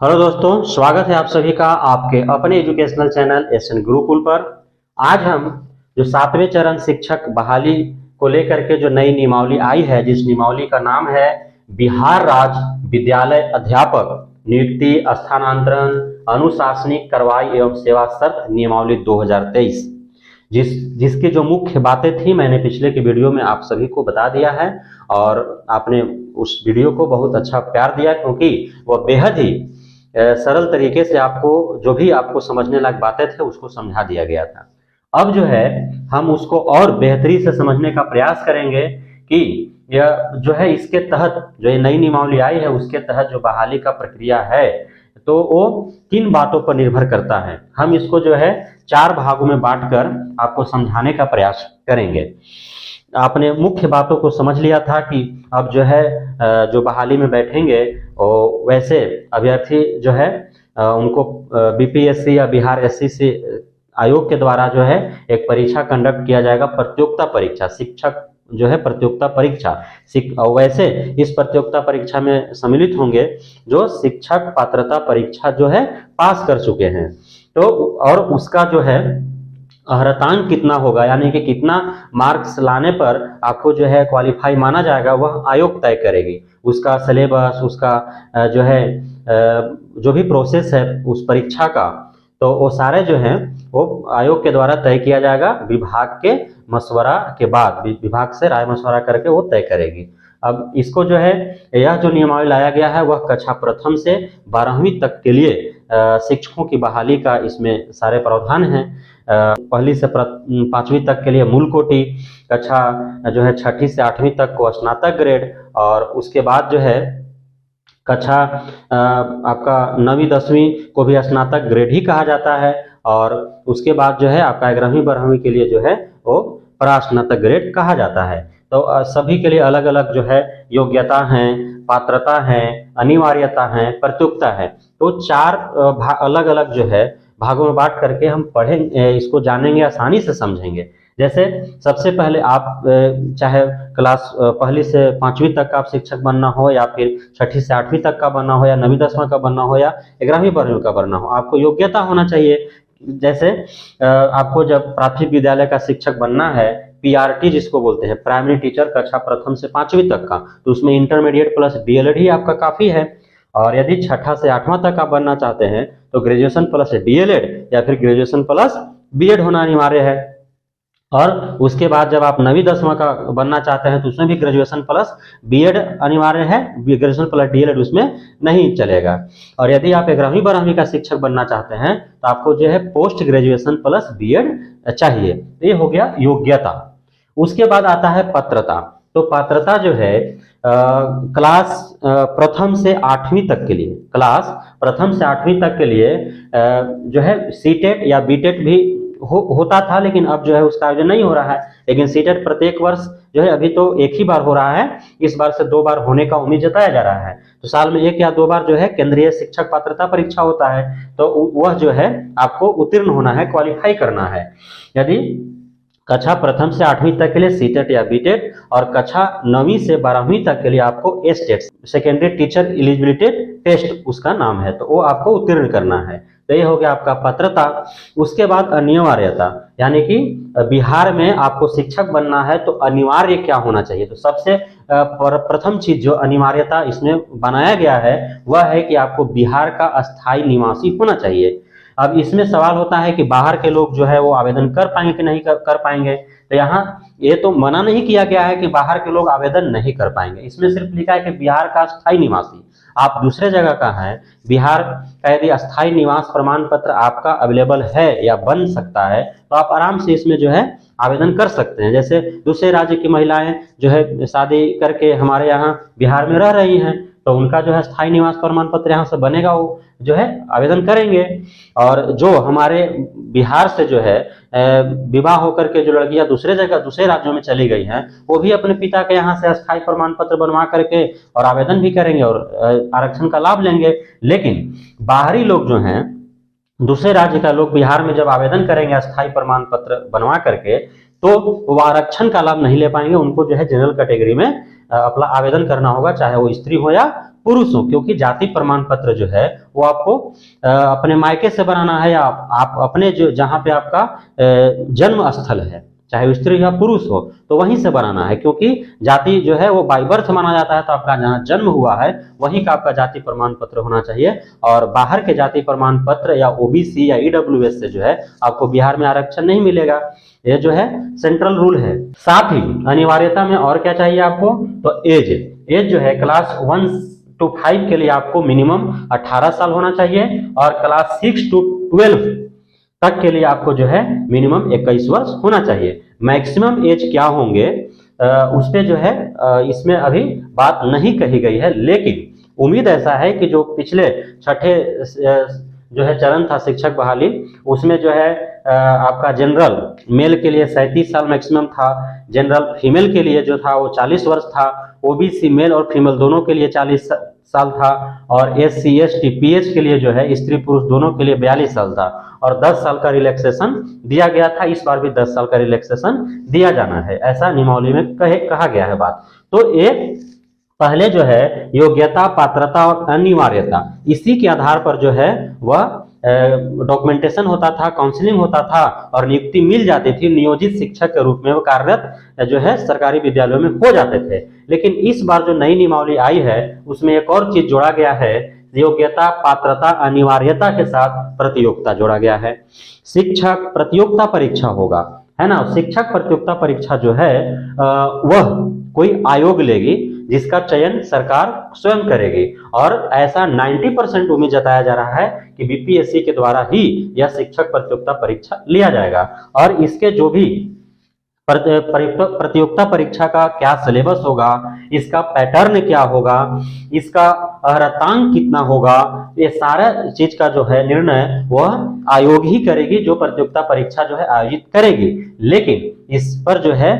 Hello दोस्तों, स्वागत है आप सभी का आपके अपने एजुकेशनल चैनल एसएन गुरुकुल पर। आज हम जो 7वें चरण शिक्षक बहाली को लेकर के जो नई नियमावली आई है, जिस नियमावली का नाम है बिहार राज्य विद्यालय अध्यापक नियुक्ति स्थानांतरण अनुशासनिक कार्रवाई एवं सेवा शर्त नियमावली 2023, जिसकी जो मुख्य बातें थी मैंने पिछले की वीडियो में आप सभी को बता दिया है। और आपने उस वीडियो को बहुत अच्छा प्यार दिया, क्योंकि वह बेहद ही सरल तरीके से आपको जो भी आपको समझने लायक बातें थे उसको समझा दिया गया था। अब जो है हम उसको और बेहतरी से समझने का प्रयास करेंगे कि यह जो है इसके तहत जो ये नई नियमावली आई है उसके तहत जो बहाली का प्रक्रिया है तो वो किन बातों पर निर्भर करता है। हम इसको जो है 4 भागों में बांटकर आपको समझाने का प्रयास करेंगे। आपने मुख्य बातों को समझ लिया था कि अब जो है जो बहाली में बैठेंगे और वैसे अभ्यर्थी जो है उनको बीपीएससी या बिहार एससी आयोग के द्वारा जो है एक परीक्षा कंडक्ट किया जाएगा, प्रतियोगिता परीक्षा, शिक्षक जो है प्रतियोगिता परीक्षा। वैसे इस प्रतियोगिता परीक्षा में सम्मिलित होंगे जो शिक्षक पात्रता परीक्षा जो है पास कर चुके हैं। तो और उसका जो है अर्हतांक कितना होगा, यानी कि कितना मार्क्स लाने पर आपको जो है क्वालिफाई माना जाएगा, वह आयोग तय करेगी। उसका सिलेबस, उसका जो है जो भी प्रोसेस है उस परीक्षा का, तो वो सारे जो हैं वो आयोग के द्वारा तय किया जाएगा। विभाग के मशवरा के बाद, विभाग से राय मशवरा करके वो तय करेगी। अब इसको जो है यह जो नियमावली लाया गया है वह कक्षा प्रथम से 12वीं तक के लिए शिक्षकों की बहाली का इसमें सारे प्रावधान हैं। पहली से 5वीं तक के लिए मूल कोटि, कक्षा जो है 6ठी से 8वीं तक को स्नातक ग्रेड, और उसके बाद जो है कक्षा आपका 9वीं 10वीं को भी स्नातक ग्रेड ही कहा जाता है, और उसके बाद जो है आपका 11वीं 12वीं के लिए जो है वो परास्नातक ग्रेड कहा जाता है। तो सभी के लिए अलग अलग जो है योग्यता है, पात्रता है, अनिवार्यता है, प्रतियोगिता है। तो 4 अलग अलग जो है भागों में बांट करके हम पढ़ेंगे, इसको जानेंगे, आसानी से समझेंगे। जैसे सबसे पहले आप चाहे क्लास पहली से 5वीं तक का आप शिक्षक बनना हो, या फिर 6ठी से 8वीं तक का बनना हो, या 9वीं 10वीं का बनना हो, या 11वीं 12वीं का बनना हो, आपको योग्यता होना चाहिए। जैसे आपको जब प्राथमिक विद्यालय का शिक्षक बनना है, पीआरटी जिसको बोलते हैं, प्राइमरी टीचर, कक्षा प्रथम से 5वीं तक का, तो उसमें इंटरमीडिएट प्लस डीएलएड ही आपका काफी है। और यदि 6ठा से 8वां तक आप बनना चाहते हैं तो ग्रेजुएशन प्लस डीएलएड या फिर ग्रेजुएशन प्लस बीएड होना अनिवार्य है। और उसके बाद जब आप 9वीं 10वां का बनना चाहते हैं तो उसमें भी ग्रेजुएशन प्लस बीएड अनिवार्य है, ग्रेजुएशन प्लस डीएलएड उसमें नहीं चलेगा। और यदि आप 11वीं 12वीं का शिक्षक बनना चाहते हैं तो आपको जो है पोस्ट ग्रेजुएशन प्लस बीएड चाहिए। ये हो गया योग्यता। उसके बाद आता है पात्रता। तो पात्रता जो है क्लास प्रथम से 8वीं तक के लिए, क्लास प्रथम से 8वीं तक के लिए जो है सीटेट या बीटेट भी होता था, लेकिन अब जो है उसका आयोजन नहीं हो रहा है। लेकिन सीटेट प्रत्येक वर्ष जो है अभी तो एक ही बार हो रहा है, इस बार से 2 बार होने का उम्मीद जताया जा रहा है। तो साल में 1 या 2 बार जो है केंद्रीय शिक्षक पात्रता परीक्षा होता है, तो वह जो है आपको उत्तीर्ण होना है, क्वालिफाई करना है। यदि कक्षा प्रथम से 8वीं तक के लिए सीटेट या बीटेट, और कक्षा 9वीं से 12वीं तक के लिए आपको STET, secondary teacher eligibility test उसका नाम है, तो वो आपको उत्तीर्ण करना है। तो ये हो गया आपका पात्रता। उसके बाद अनिवार्यता, यानी कि बिहार में आपको शिक्षक बनना है तो अनिवार्य क्या होना चाहिए। तो सबसे प्रथम चीज जो अनिवार्यता इसमें बनाया गया है वह है कि आपको बिहार का अस्थायी निवासी होना चाहिए। अब इसमें सवाल होता है कि बाहर के लोग जो है वो आवेदन कर पाएंगे कि नहीं कर पाएंगे। तो यहाँ ये तो मना नहीं किया गया है कि बाहर के लोग आवेदन नहीं कर पाएंगे, इसमें सिर्फ लिखा है कि बिहार का अस्थायी निवासी। आप दूसरे जगह का है, बिहार का यदि अस्थायी निवास प्रमाण पत्र आपका अवेलेबल है या बन सकता है तो आप आराम से इसमें जो है आवेदन कर सकते हैं। जैसे दूसरे राज्य की महिलाएं जो है शादी करके हमारे यहाँ बिहार में रह रही हैं, तो उनका जो है स्थायी निवास प्रमाण पत्र यहाँ से बनेगा, वो जो है आवेदन करेंगे। और जो हमारे बिहार से जो है विवाह होकर के जो लड़कियां दूसरे जगह दूसरे राज्यों में चली गई हैं, वो भी अपने पिता के यहाँ से अस्थायी प्रमाण पत्र बनवा करके और आवेदन भी करेंगे और आरक्षण का लाभ लेंगे। लेकिन बाहरी लोग जो हैं, दूसरे राज्य का लोग बिहार में जब आवेदन करेंगे अस्थायी प्रमाण पत्र बनवा करके, तो वो आरक्षण का लाभ नहीं ले पाएंगे। उनको जो है जनरल कैटेगरी में अपना आवेदन करना होगा, चाहे वो स्त्री हो या पुरुष हो, क्योंकि जाति प्रमाण पत्र जो है वो आपको अपने मायके से बनाना है या आप अपने जो जहाँ पे आपका जन्म स्थल है, चाहे स्त्री या पुरुष हो, तो वहीं से बनाना है, क्योंकि जाति जो है वो बाय बर्थ माना जाता है। तो आपका जहाँ जन्म हुआ है वहीं का आपका जाति प्रमाण पत्र होना चाहिए। और बाहर के जाति प्रमाण पत्र या ओबीसी या ईडब्ल्यूएस से जो है आपको बिहार में आरक्षण नहीं मिलेगा। ये जो है सेंट्रल रूल है। साथ ही अनिवार्यता में और क्या चाहिए आपको, तो एज जो है क्लास 1 to 5 के लिए आपको मिनिमम 18 साल होना चाहिए, और क्लास 6 to 12 तक के लिए आपको जो है मिनिमम 21 वर्ष होना चाहिए। मैक्सिमम एज क्या होंगे उस पे जो है इसमें अभी बात नहीं कही गई है, लेकिन उम्मीद ऐसा है कि जो पिछले छठे जो है चरण था शिक्षक बहाली, उसमें जो है आपका जनरल मेल के लिए 37 साल मैक्सिमम था, जनरल फीमेल के लिए जो था वो 40 वर्ष था, ओबीसी मेल और फीमेल दोनों के लिए 40 साल था, और एससी एसटी पीएच के लिए जो है स्त्री पुरुष दोनों के लिए 42 साल था, और 10 साल का रिलैक्सेशन दिया गया था। इस बार भी 10 साल का रिलैक्सेशन दिया जाना है, ऐसा नियमावली में कहा गया है बात। तो एक पहले जो है योग्यता, पात्रता और अनिवार्यता, इसी के आधार पर जो है वह डॉक्यूमेंटेशन होता था, काउंसलिंग होता था और नियुक्ति मिल जाती थी। नियोजित शिक्षक के रूप में वो कार्यरत जो है सरकारी विद्यालयों में हो जाते थे। लेकिन इस बार जो नई नियमावली आई है उसमें एक और चीज जोड़ा गया है, योग्यता, पात्रता, अनिवार्यता के साथ प्रतियोगिता जोड़ा गया है। शिक्षक प्रतियोगिता परीक्षा होगा, है ना। शिक्षक प्रतियोगिता परीक्षा जो है वह कोई आयोग लेगी, जिसका चयन सरकार स्वयं करेगी, और ऐसा 90% उम्मीद जताया जा रहा है कि बीपीएससी के द्वारा ही यह शिक्षक प्रतियोगिता परीक्षा लिया जाएगा। और इसके जो भी प्रतियोगिता परीक्षा का क्या सिलेबस होगा, इसका पैटर्न क्या होगा, इसका अर्हतांक कितना होगा, ये सारा चीज का जो है निर्णय वह आयोग ही करेगी, जो प्रतियोगिता परीक्षा जो है आयोजित करेगी। लेकिन इस पर जो है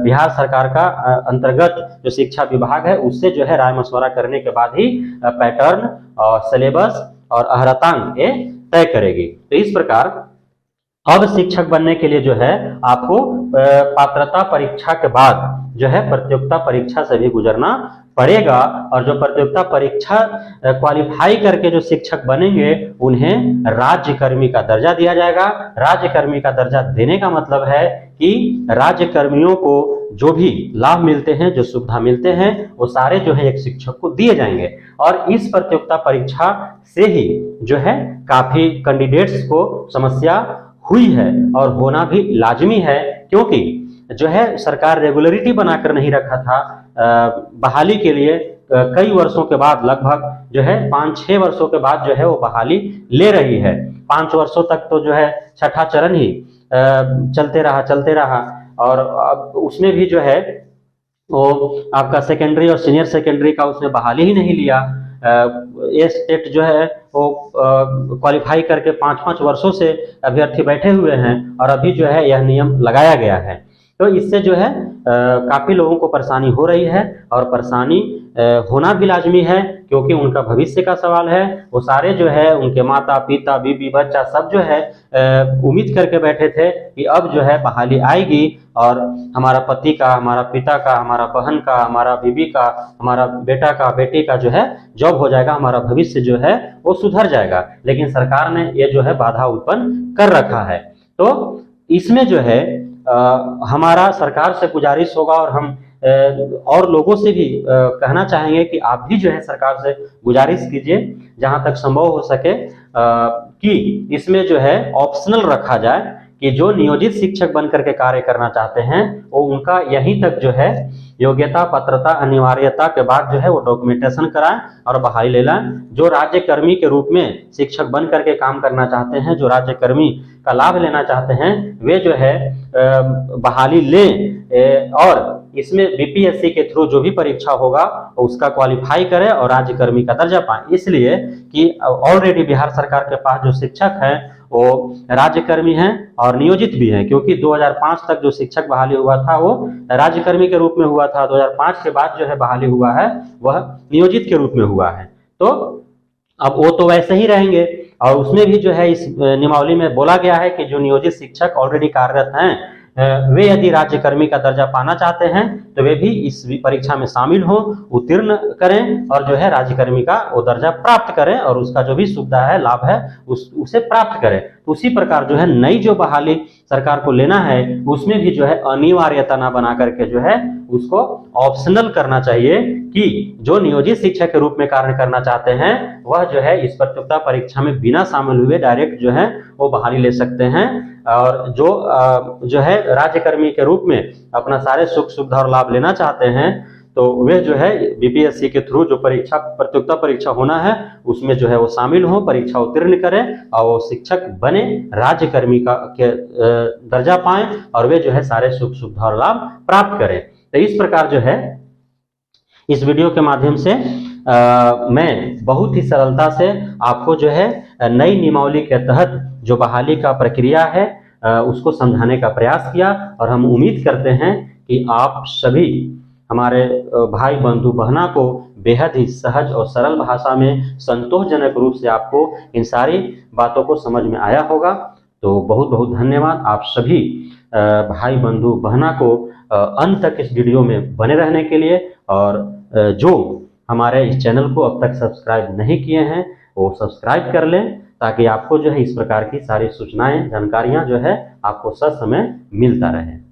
बिहार सरकार का अंतर्गत जो शिक्षा विभाग है उससे जो है राय मशवरा करने के बाद ही पैटर्न और सिलेबस और अर्हतांक ये तय करेगी। तो इस प्रकार अब शिक्षक बनने के लिए जो है आपको पात्रता परीक्षा के बाद जो है प्रतियोगिता परीक्षा से भी गुजरना पड़ेगा, और जो प्रतियोगिता परीक्षा क्वालिफाई करके जो शिक्षक बनेंगे उन्हें राज्यकर्मी का दर्जा दिया जाएगा। राज्यकर्मी का दर्जा देने का मतलब है कि राज्यकर्मियों को जो भी लाभ मिलते हैं, जो सुविधा मिलते हैं, वो सारे जो है एक शिक्षक को दिए जाएंगे। और इस प्रतियोगिता परीक्षा से ही जो है काफी कैंडिडेट्स को समस्या हुई है और होना भी लाजमी है, क्योंकि जो है सरकार रेगुलरिटी बनाकर नहीं रखा था बहाली के लिए। कई वर्षों के बाद, लगभग जो है 5-6 वर्षों के बाद जो है वो बहाली ले रही है। 5 वर्षों तक तो जो है छठा चरण ही चलते रहा, और अब उसमें भी जो है वो आपका सेकेंडरी और सीनियर सेकेंडरी का उसने बहाली ही नहीं लिया। ये स्टेट जो है वो क्वालिफाई करके 5-5 वर्षों से अभ्यर्थी बैठे हुए हैं, और अभी जो है यह नियम लगाया गया है। तो इससे जो है काफी लोगों को परेशानी हो रही है, और परेशानी होना भी लाजमी है, क्योंकि उनका भविष्य का सवाल है। वो सारे जो है उनके माता पिता, बीबी बच्चा सब जो है उम्मीद करके बैठे थे कि अब जो है बहाली आएगी और हमारा पति का, हमारा पिता का, हमारा बहन का, हमारा बीबी का, हमारा बेटा का, बेटी का जो है जॉब हो जाएगा, हमारा भविष्य जो है वो सुधर जाएगा। लेकिन सरकार ने ये जो है बाधा उत्पन्न कर रखा है। तो इसमें जो है हमारा सरकार से गुजारिश होगा, और हम और लोगों से भी कहना चाहेंगे कि आप भी जो है सरकार से गुजारिश कीजिए जहां तक संभव हो सके कि इसमें जो है ऑप्शनल रखा जाए कि जो नियोजित शिक्षक बनकर के कार्य करना चाहते हैं वो उनका यहीं तक जो है योग्यता, पात्रता, अनिवार्यता के बाद जो है वो डॉक्यूमेंटेशन कराएं और बहाली ले लें। जो राज्यकर्मी के रूप में शिक्षक बन करके काम करना चाहते हैं, जो राज्यकर्मी का लाभ लेना चाहते हैं, वे जो है बहाली लें, और इसमें बीपीएससी के थ्रू जो भी परीक्षा होगा उसका क्वालिफाई करें और राज्यकर्मी का दर्जा पाएं। इसलिए कि ऑलरेडी बिहार सरकार के पास जो शिक्षक हैं वो राज्यकर्मी हैं और नियोजित भी हैं, क्योंकि 2005 तक जो शिक्षक बहाली हुआ था वो राज्यकर्मी के रूप में हुआ था। 2005 के बाद जो है बहाली हुआ है वह नियोजित के रूप में हुआ है। तो अब वो तो वैसे ही रहेंगे, और उसमें भी जो है इस नियमावली में बोला गया है कि जो नियोजित शिक्षक ऑलरेडी कार्यरत हैं वे यदि राज्यकर्मी का दर्जा पाना चाहते हैं तो वे भी इस परीक्षा में शामिल हों, उत्तीर्ण करें और जो है राज्यकर्मी का वो दर्जा प्राप्त करें और उसका जो भी सुविधा है, लाभ है, उसे प्राप्त करें। तो उसी प्रकार जो है नई जो बहाली सरकार को लेना है उसमें भी जो है अनिवार्यता ना बना करके जो है उसको ऑप्शनल करना चाहिए कि जो नियोजित शिक्षक के रूप में कार्य करना चाहते हैं वह जो है इस प्रतियोगिता परीक्षा में बिना शामिल हुए डायरेक्ट जो है वो बहाली ले सकते हैं। और जो है राज्यकर्मी के रूप में अपना सारे सुख सुविधा और लाभ लेना चाहते हैं तो वे जो है बीपीएससी के थ्रू जो प्रतियोगिता परीक्षा होना है उसमें जो है वो शामिल हो, परीक्षा उत्तीर्ण करें और वो शिक्षक बने, राज्यकर्मी का दर्जा पाएं और वे जो है सारे सुख सुविधा और लाभ प्राप्त करें। तो इस प्रकार जो है इस वीडियो के माध्यम से मैं बहुत ही सरलता से आपको जो है नई नियमावली के तहत जो बहाली का प्रक्रिया है उसको समझाने का प्रयास किया और हम उम्मीद करते हैं कि आप सभी हमारे भाई बंधु बहना को बेहद ही सहज और सरल भाषा में संतोषजनक रूप से आपको इन सारी बातों को समझ में आया होगा। तो बहुत बहुत धन्यवाद आप सभी भाई बंधु बहना को अंत तक इस वीडियो में बने रहने के लिए। और जो हमारे इस चैनल को अब तक सब्सक्राइब नहीं किए हैं वो सब्सक्राइब कर लें ताकि आपको जो है इस प्रकार की सारी सूचनाएं जानकारियां जो है आपको ससमय मिलता रहे।